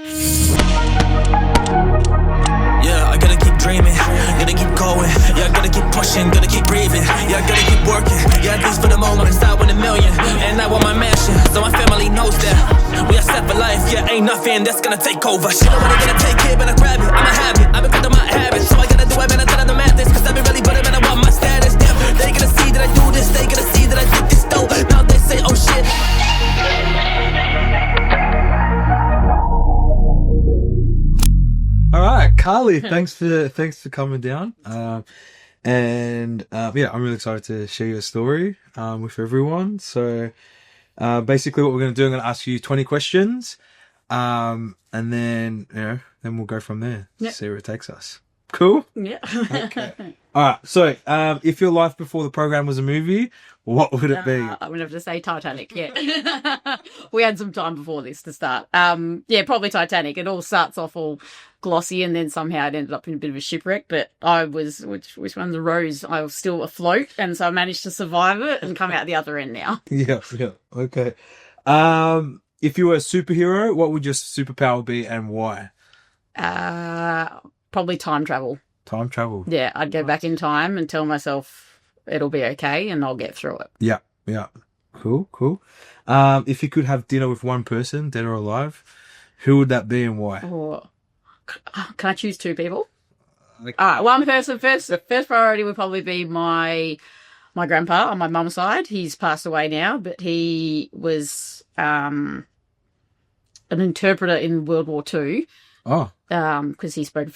Yeah, I gotta keep dreaming, gotta keep going. Yeah, I gotta keep pushing, gotta keep breathing. Yeah, I gotta keep working. Yeah, at least for the moment, it's out with a million. And I want my mansion, so my family knows that we are set for life. Yeah, ain't nothing that's gonna take over. Shit, I wanna gonna take it, but I grab it. I'ma have it, I've been good on my habits. So I gotta do it, man, I tell them to map this. Cause I've been really better, man, I want my status. Damn, they gonna see that I do this, they gonna see that I did this though. Now they say, oh shit. All right, Carly, thanks for coming down. Yeah, I'm really excited to share your story with everyone. So basically what we're going to do, I'm going to ask you 20 questions, and then then we'll go from there. Yep. See where it takes us. Cool? Yeah. Okay. All right, so if your life before the program was a movie, what would it be? I'm going to have to say Titanic, yeah. We had some time before this to start. Yeah, probably Titanic. It all starts off all glossy and then somehow it ended up in a bit of a shipwreck, but I was, which one's the Rose? I was still afloat, and so I managed to survive it and come out the other end now. Yeah, okay. If you were a superhero, what would your superpower be and why? Probably time travel. Time travel. Yeah, I'd go back in time and tell myself it'll be okay and I'll get through it. Yeah. Cool. If you could have dinner with one person, dead or alive, who would that be and why? Or, can I choose two people? All right, one person first. The first priority would probably be my grandpa on my mum's side. He's passed away now, but he was an interpreter in World War II. Oh. Because he spoke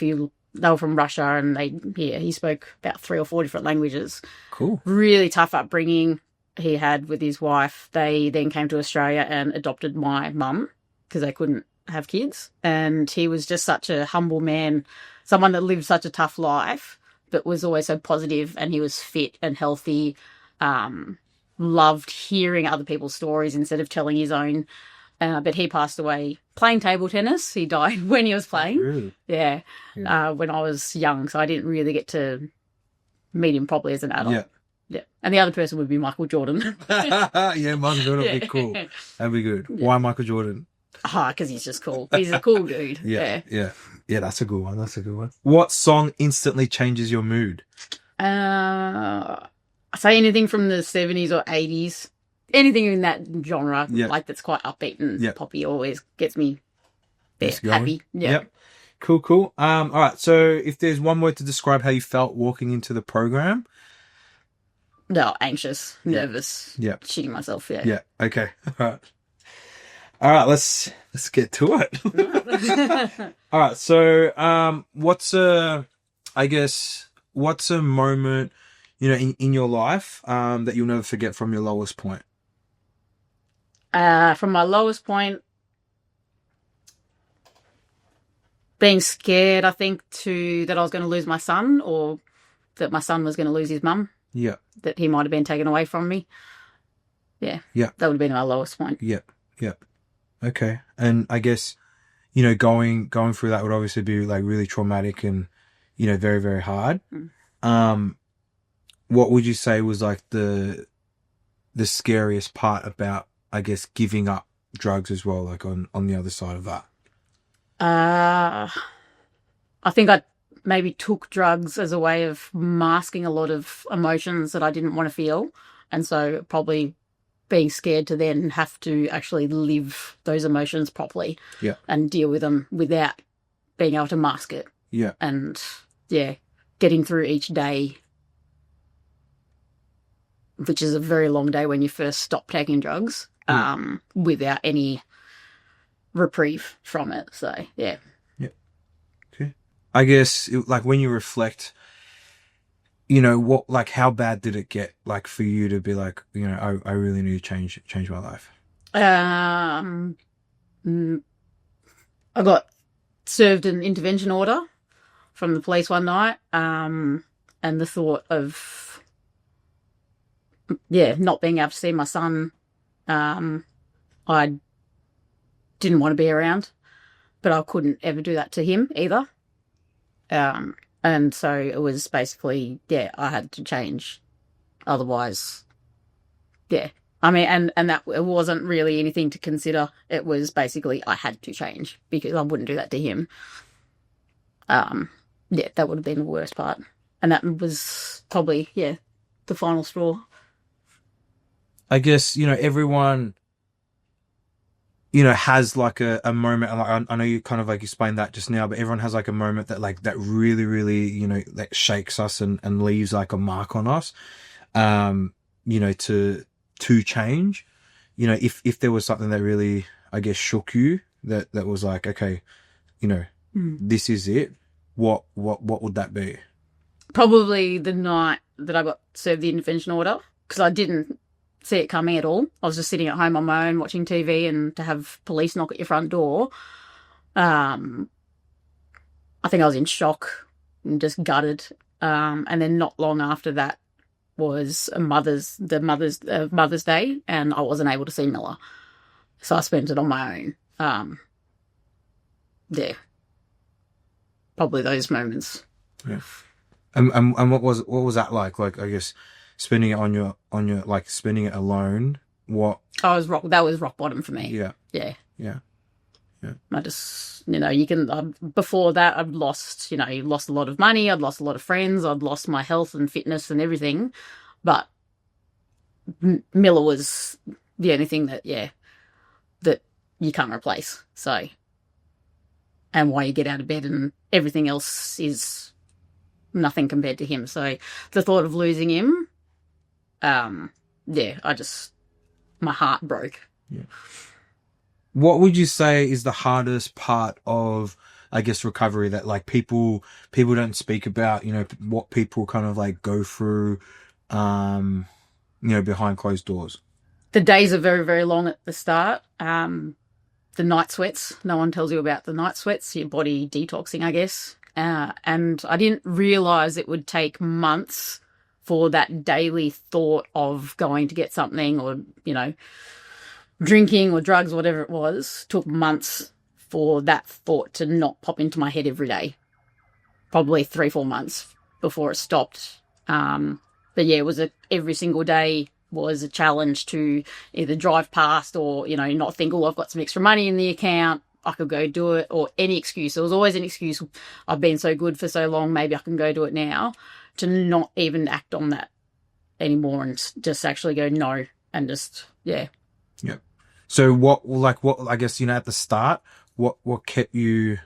they were from Russia, and he spoke about 3 or 4 different languages. Cool. Really tough upbringing he had with his wife. They then came to Australia and adopted my mum because they couldn't have kids. And he was just such a humble man, someone that lived such a tough life, but was always so positive, and he was fit and healthy, loved hearing other people's stories instead of telling his own. But he passed away playing table tennis. He died when he was playing. Really? Yeah. When I was young, so I didn't really get to meet him properly as an adult. Yeah. And the other person would be Michael Jordan. Yeah, Michael Jordan would be cool. That'd be good. Yeah. Why Michael Jordan? Because he's just cool. He's a cool dude. Yeah, that's a good one. What song instantly changes your mood? I say anything from the 70s or 80s. Anything in that genre, like that's quite upbeat and poppy, always gets me happy. Yeah. Yep. Cool. All right. So if there's one word to describe how you felt walking into the program. No, anxious, nervous, shitting myself. Yeah. Okay. All right. Let's get to it. All right. So, what's a moment, in your life, that you'll never forget from your lowest point? From my lowest point, being scared, I think, that I was going to lose my son, or that my son was going to lose his mum. Yeah. That he might have been taken away from me. Yeah. Yeah. That would have been my lowest point. Yeah. Okay. And I guess, going through that would obviously be like really traumatic and, very, very hard. What would you say was like the scariest part about, I guess, giving up drugs as well, like on the other side of that? I think I maybe took drugs as a way of masking a lot of emotions that I didn't want to feel. And so probably being scared to then have to actually live those emotions properly and deal with them without being able to mask it. Yeah. And, getting through each day, which is a very long day when you first stop taking drugs, without any reprieve from it. So, yeah. Okay. I guess, when you reflect, how bad did it get, for you to be like, I really need to change my life? I got served an intervention order from the police one night, and the thought of, not being able to see my son, I didn't want to be around, but I couldn't ever do that to him either. And so it was basically, I had to change. Otherwise, I I mean, and that it wasn't really anything to consider. It was basically I had to change because I wouldn't do that to him. Yeah, that would have been the worst part. And that was probably, the final straw. I guess, everyone, has like a moment. And like, I know you kind of like explained that just now, but everyone has like a moment that like, that really, really, that shakes us and leaves like a mark on us, to change. If there was something that really, I guess, shook you, that was like, okay, this is it. What would that be? Probably the night that I got served the intervention order, because I didn't see it coming at all. I was just sitting at home on my own watching TV, and to have police knock at your front door, I think I was in shock and just gutted. And then not long after that was Mother's Day, and I wasn't able to see Miller, so I spent it on my own. Yeah, probably those moments. Yeah. And what was that like? Like, I guess spending it on your like spending it alone. What? That was rock bottom for me. Yeah. Yeah. Yeah. Yeah. I just, you can, before that, I'd lost, lost a lot of money. I'd lost a lot of friends. I'd lost my health and fitness and everything. But Miller was the only thing that you can't replace. So, and why you get out of bed, and everything else is nothing compared to him. So the thought of losing him, my heart broke. Yeah. What would you say is the hardest part of, I guess, recovery that like people don't speak about, what people kind of like go through, behind closed doors? The days are very, very long at the start. The night sweats. No one tells you about the night sweats, your body detoxing, I guess. And I didn't realise it would take months for that daily thought of going to get something, or, drinking or drugs, whatever it was. Took months for that thought to not pop into my head every day. Probably 3-4 months before it stopped. But yeah, it was every single day was a challenge to either drive past or, not think, I've got some extra money in the account, I could go do it, or any excuse. There was always an excuse. I've been so good for so long, maybe I can go do it now. To not even act on that anymore and just actually go no, and just, yeah. Yeah. So what, I guess, at the start, what kept you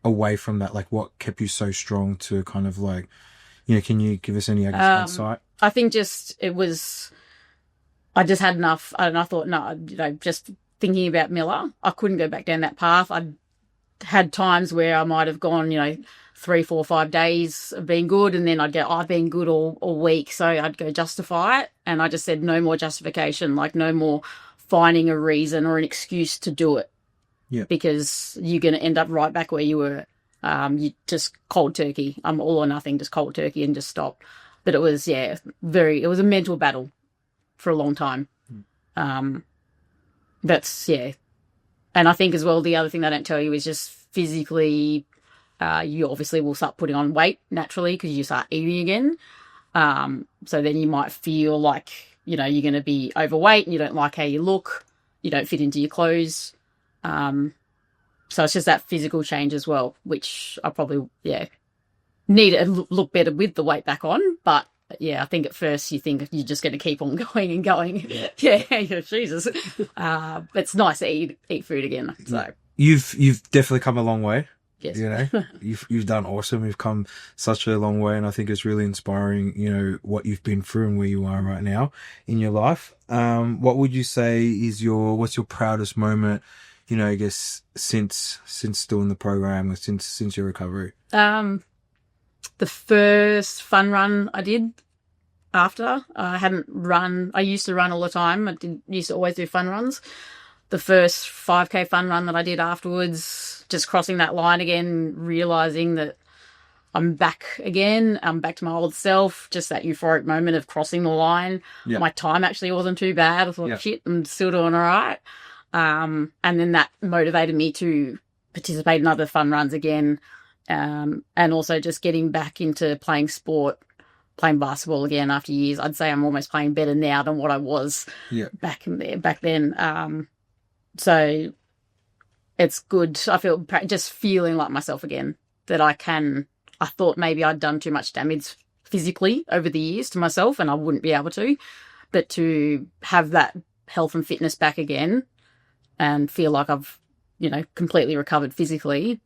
away from that? Like, what kept you so strong to kind of like, can you give us any, I guess, insight? I think I just had enough, and I thought, no, just thinking about Miller, I couldn't go back down that path. I'd had times where I might have gone, 3, 4, 5 days of being good, and then I'd go, I've been good all week, so I'd go justify it. And I just said, no more justification, like no more finding a reason or an excuse to do it. Yeah. Because you're going to end up right back where you were. You just cold turkey. I'm all or nothing, just cold turkey and just stop. But it was, it was a mental battle for a long time. That's, And I think as well, the other thing they don't tell you is just physically, you obviously will start putting on weight naturally because you start eating again. So then you might feel like, you're going to be overweight and you don't like how you look. You don't fit into your clothes. So it's just that physical change as well, which I probably, need to look better with the weight back on. But yeah, I think at first you think you're just going to keep on going and going. Yeah, Jesus. It's nice to eat food again. So you've definitely come a long way. Yes. You've done awesome. You've come such a long way, and I think it's really inspiring, what you've been through and where you are right now in your life. What would you say is what's your proudest moment, I guess since doing the program, or since your recovery? The first fun run I did after. I hadn't run. I used to run all the time. I used to always do fun runs. The first 5K fun run that I did afterwards, just crossing that line again, realising that I'm back again. I'm back to my old self. Just that euphoric moment of crossing the line. Yeah. My time actually wasn't too bad. I thought, shit, I'm still doing all right. And then that motivated me to participate in other fun runs again. And also just getting back into playing sport playing basketball again after years. I'd say I'm almost playing better now than what I was back then. So it's good. I feel just feeling like myself again, that I thought maybe I'd done too much damage physically over the years to myself and I wouldn't be able to, but to have that health and fitness back again and feel like I've, completely recovered physically.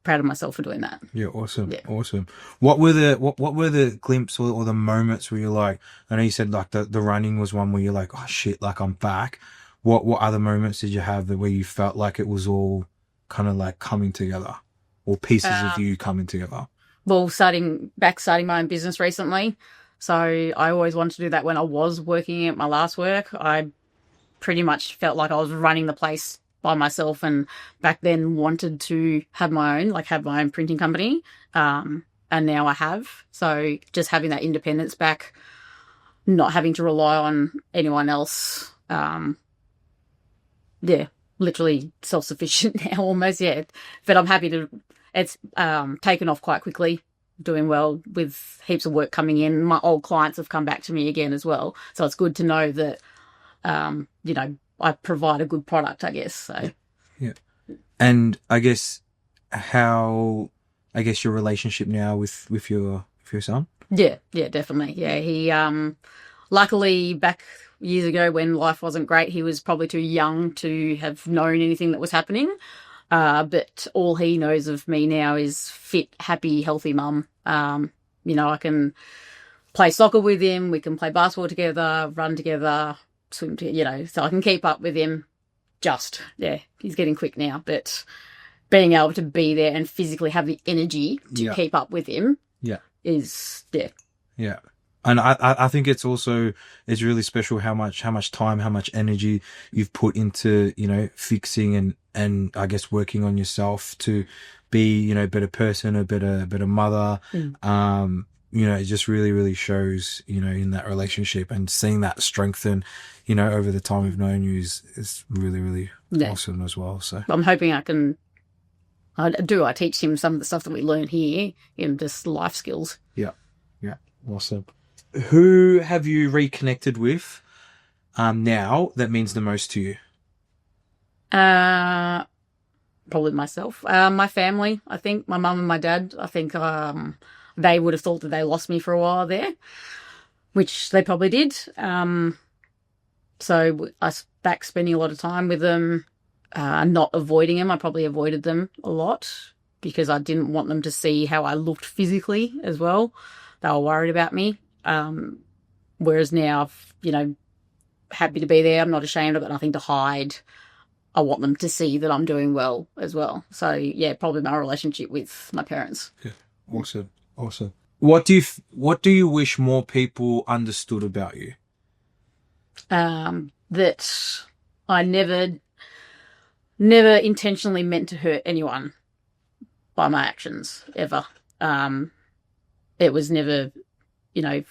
Proud of myself for doing that. Yeah, awesome. Yeah. Awesome. What were the glimpses or the moments where you're like, I know you said like the running was one where you're like, oh shit, like I'm back. What other moments did you have where you felt like it was all kind of like coming together, or pieces of you coming together? Well, starting my own business recently. So I always wanted to do that when I was working at my last work. I pretty much felt like I was running the place by myself, and back then wanted to have my own printing company. And now I have. So just having that independence back, not having to rely on anyone else. Literally self-sufficient now almost, But I'm happy to, it's taken off quite quickly, doing well with heaps of work coming in. My old clients have come back to me again as well. So it's good to know that, I provide a good product, I guess. So. Yeah. And I guess your relationship now with your son? Yeah, definitely. Yeah, he, luckily back years ago when life wasn't great, he was probably too young to have known anything that was happening. But all he knows of me now is fit, happy, healthy mum. I can play soccer with him. We can play basketball together, run together, swim together, so I can keep up with him. He's getting quick now, but being able to be there and physically have the energy to keep up with him is. And I think it's really special how much time, how much energy you've put into, fixing and I guess working on yourself to be, a better person, a better mother. It just really, really shows, in that relationship, and seeing that strengthen, over the time we've known you is really, really awesome as well. So I'm hoping I teach him some of the stuff that we learn here in just life skills. Yeah. Awesome. Who have you reconnected with now that means the most to you? Probably myself. My family, I think. My mum and my dad. I think they would have thought that they lost me for a while there, which they probably did. So I was back spending a lot of time with them, not avoiding them. I probably avoided them a lot because I didn't want them to see how I looked physically as well. They were worried about me. Whereas now, happy to be there. I'm not ashamed. I've got nothing to hide. I want them to see that I'm doing well as well. So probably my relationship with my parents. Yeah, awesome. What do you wish more people understood about you? That I never intentionally meant to hurt anyone by my actions ever. It was never, I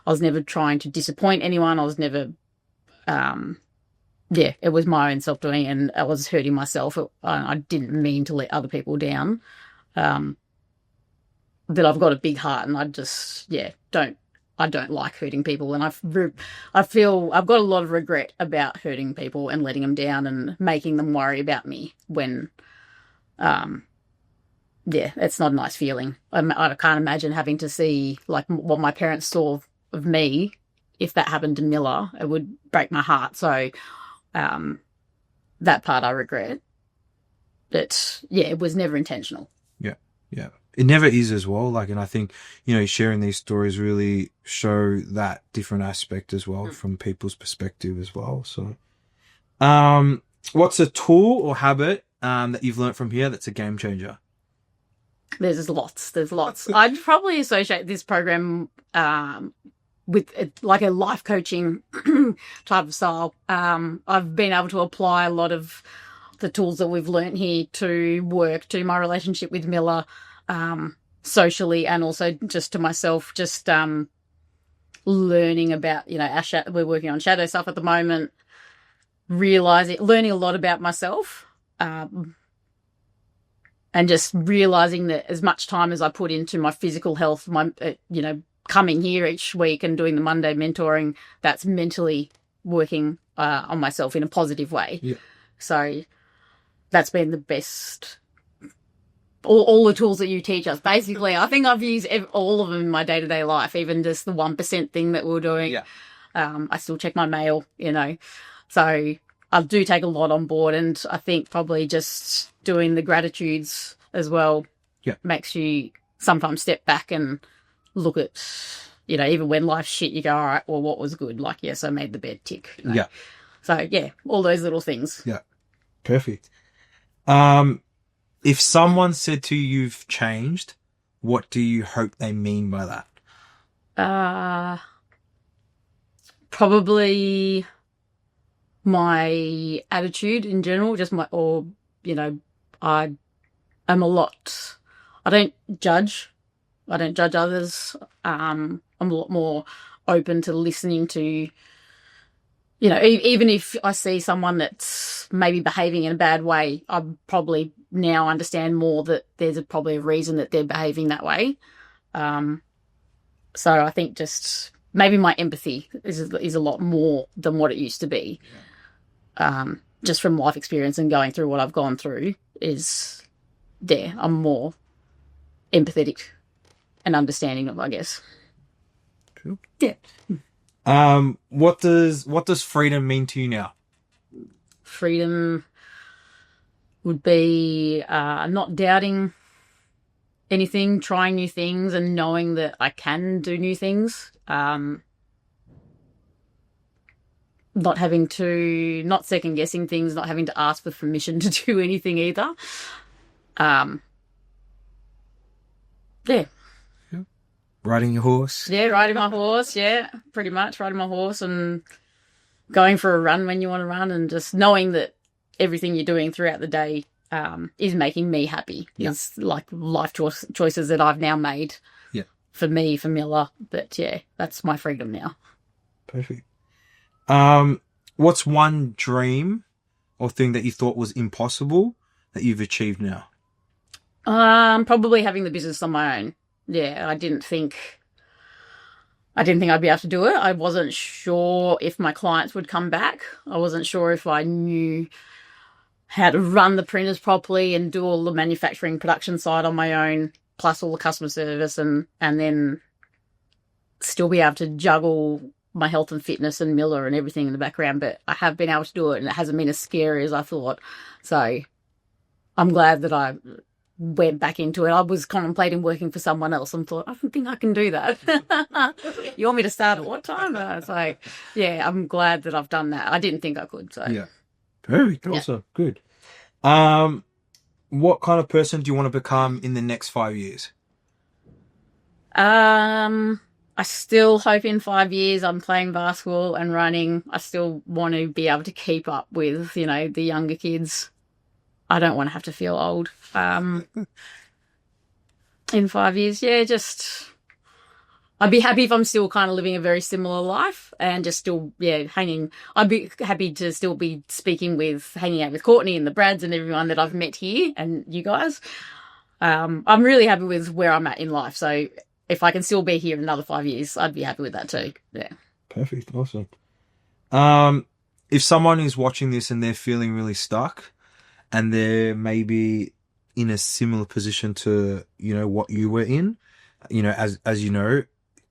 was never trying to disappoint anyone. I was never, it was my own self-doing, and I was hurting myself. I didn't mean to let other people down. That I've got a big heart, and I just, I don't like hurting people. And I feel I've got a lot of regret about hurting people and letting them down and making them worry about me when, it's not a nice feeling. I can't imagine having to see like what my parents saw of me. If that happened to Miller, it would break my heart. So, that part I regret. But it was never intentional. Yeah. It never is as well. And I think, sharing these stories really show that different aspect as well from people's perspective as well. So, what's a tool or habit, that you've learned from here that's a game changer? There's lots. I'd probably associate this program, with like a life coaching type of style. I've been able to apply a lot of the tools that we've learnt here to work, to my relationship with Miller, socially, and also just to myself, just learning about, we're working on shadow stuff at the moment, learning a lot about myself, and just realizing that as much time as I put into my physical health, my, coming here each week and doing the Monday mentoring, that's mentally working on myself in a positive way. Yeah. So that's been the best. All the tools that you teach us, basically, I think I've used all of them in my day-to-day life, even just the 1% thing that we're doing. Yeah. I still check my mail, So I do take a lot on board, and I think probably just doing the gratitudes as well makes you sometimes step back and look at, even when life's shit, you go, all right, well, what was good? Like, yes, I made the bed tick. Yeah. So, yeah, all those little things. Yeah. Perfect. If someone said to you, you've changed, what do you hope they mean by that? Probably my attitude in general, I am I don't judge. I don't judge others. I'm a lot more open to listening to, even if I see someone that's maybe behaving in a bad way, I probably now understand more that there's probably a reason that they're behaving that way. So I think just maybe my empathy is a lot more than what it used to be. Just from life experience and going through what I've gone through I'm more empathetic and understanding of, I guess. Cool. Yeah. What does freedom mean to you now? Freedom would be not doubting anything, trying new things, and knowing that I can do new things. Not second guessing things, not having to ask for permission to do anything either. Yeah. Riding your horse? Yeah, riding my horse. Yeah, pretty much riding my horse and going for a run when you want to run, and just knowing that everything you're doing throughout the day is making me happy. Yeah. It's like life choices that I've now made for me, for Miller. But yeah, that's my freedom now. Perfect. What's one dream or thing that you thought was impossible that you've achieved now? Probably having the business on my own. Yeah, I didn't think I'd be able to do it. I wasn't sure if my clients would come back. I wasn't sure if I knew how to run the printers properly and do all the manufacturing production side on my own, plus all the customer service, and then still be able to juggle my health and fitness and Miller and everything in the background. But I have been able to do it, and it hasn't been as scary as I thought. So I'm glad that I went back into it. I was contemplating working for someone else and thought, I don't think I can do that. You want me to start at what time? It's like, yeah, I'm glad that I've done that. I didn't think I could. So yeah, perfect. Awesome. Good. What kind of person do you want to become in the next 5 years? I still hope in 5 years I'm playing basketball and running. I still want to be able to keep up with, the younger kids. I don't want to have to feel old. In 5 years, I'd be happy if I'm still kind of living a very similar life and just still, hanging. I'd be happy to still be hanging out with Courtney and the Brads and everyone that I've met here and you guys. I'm really happy with where I'm at in life. So if I can still be here in another 5 years, I'd be happy with that too. Yeah. Perfect. Awesome. If someone is watching this and they're feeling really stuck and they're maybe in a similar position to, what you were in, as you know,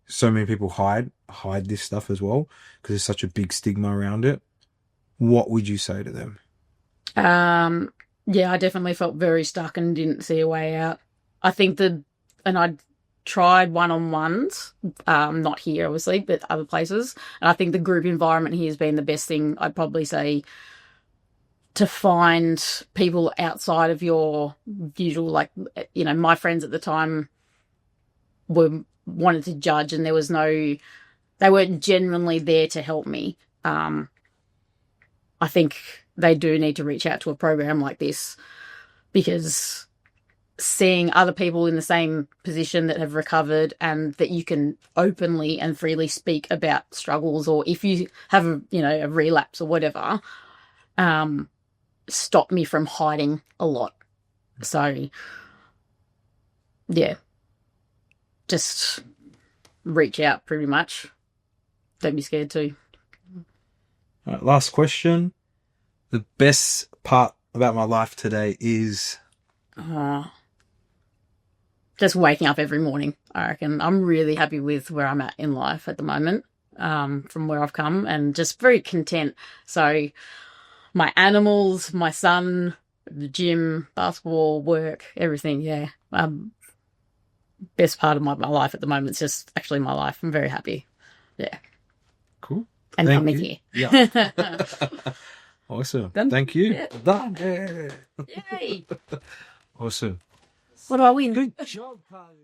so many people hide this stuff as well because there's such a big stigma around it. What would you say to them? I definitely felt very stuck and didn't see a way out. I think I tried one-on-ones, not here obviously, but other places. And I think the group environment here has been the best thing, I'd probably say, to find people outside of your usual, my friends at the time wanted to judge and they weren't genuinely there to help me. I think they do need to reach out to a program like this because seeing other people in the same position that have recovered and that you can openly and freely speak about struggles, or if you have a relapse or whatever, stopped me from hiding a lot. So, yeah, just reach out pretty much. Don't be scared to. All right, last question. The best part about my life today is... Just waking up every morning, I reckon. I'm really happy with where I'm at in life at the moment, from where I've come, and just very content. So my animals, my son, the gym, basketball, work, everything, yeah. Best part of my life at the moment is just actually my life. I'm very happy. Yeah. Cool. And Thank coming you. here. Yeah. Awesome. Done? Thank you. Yeah. Done. Yeah. Yay! Awesome. What do I win? Good job, Carly.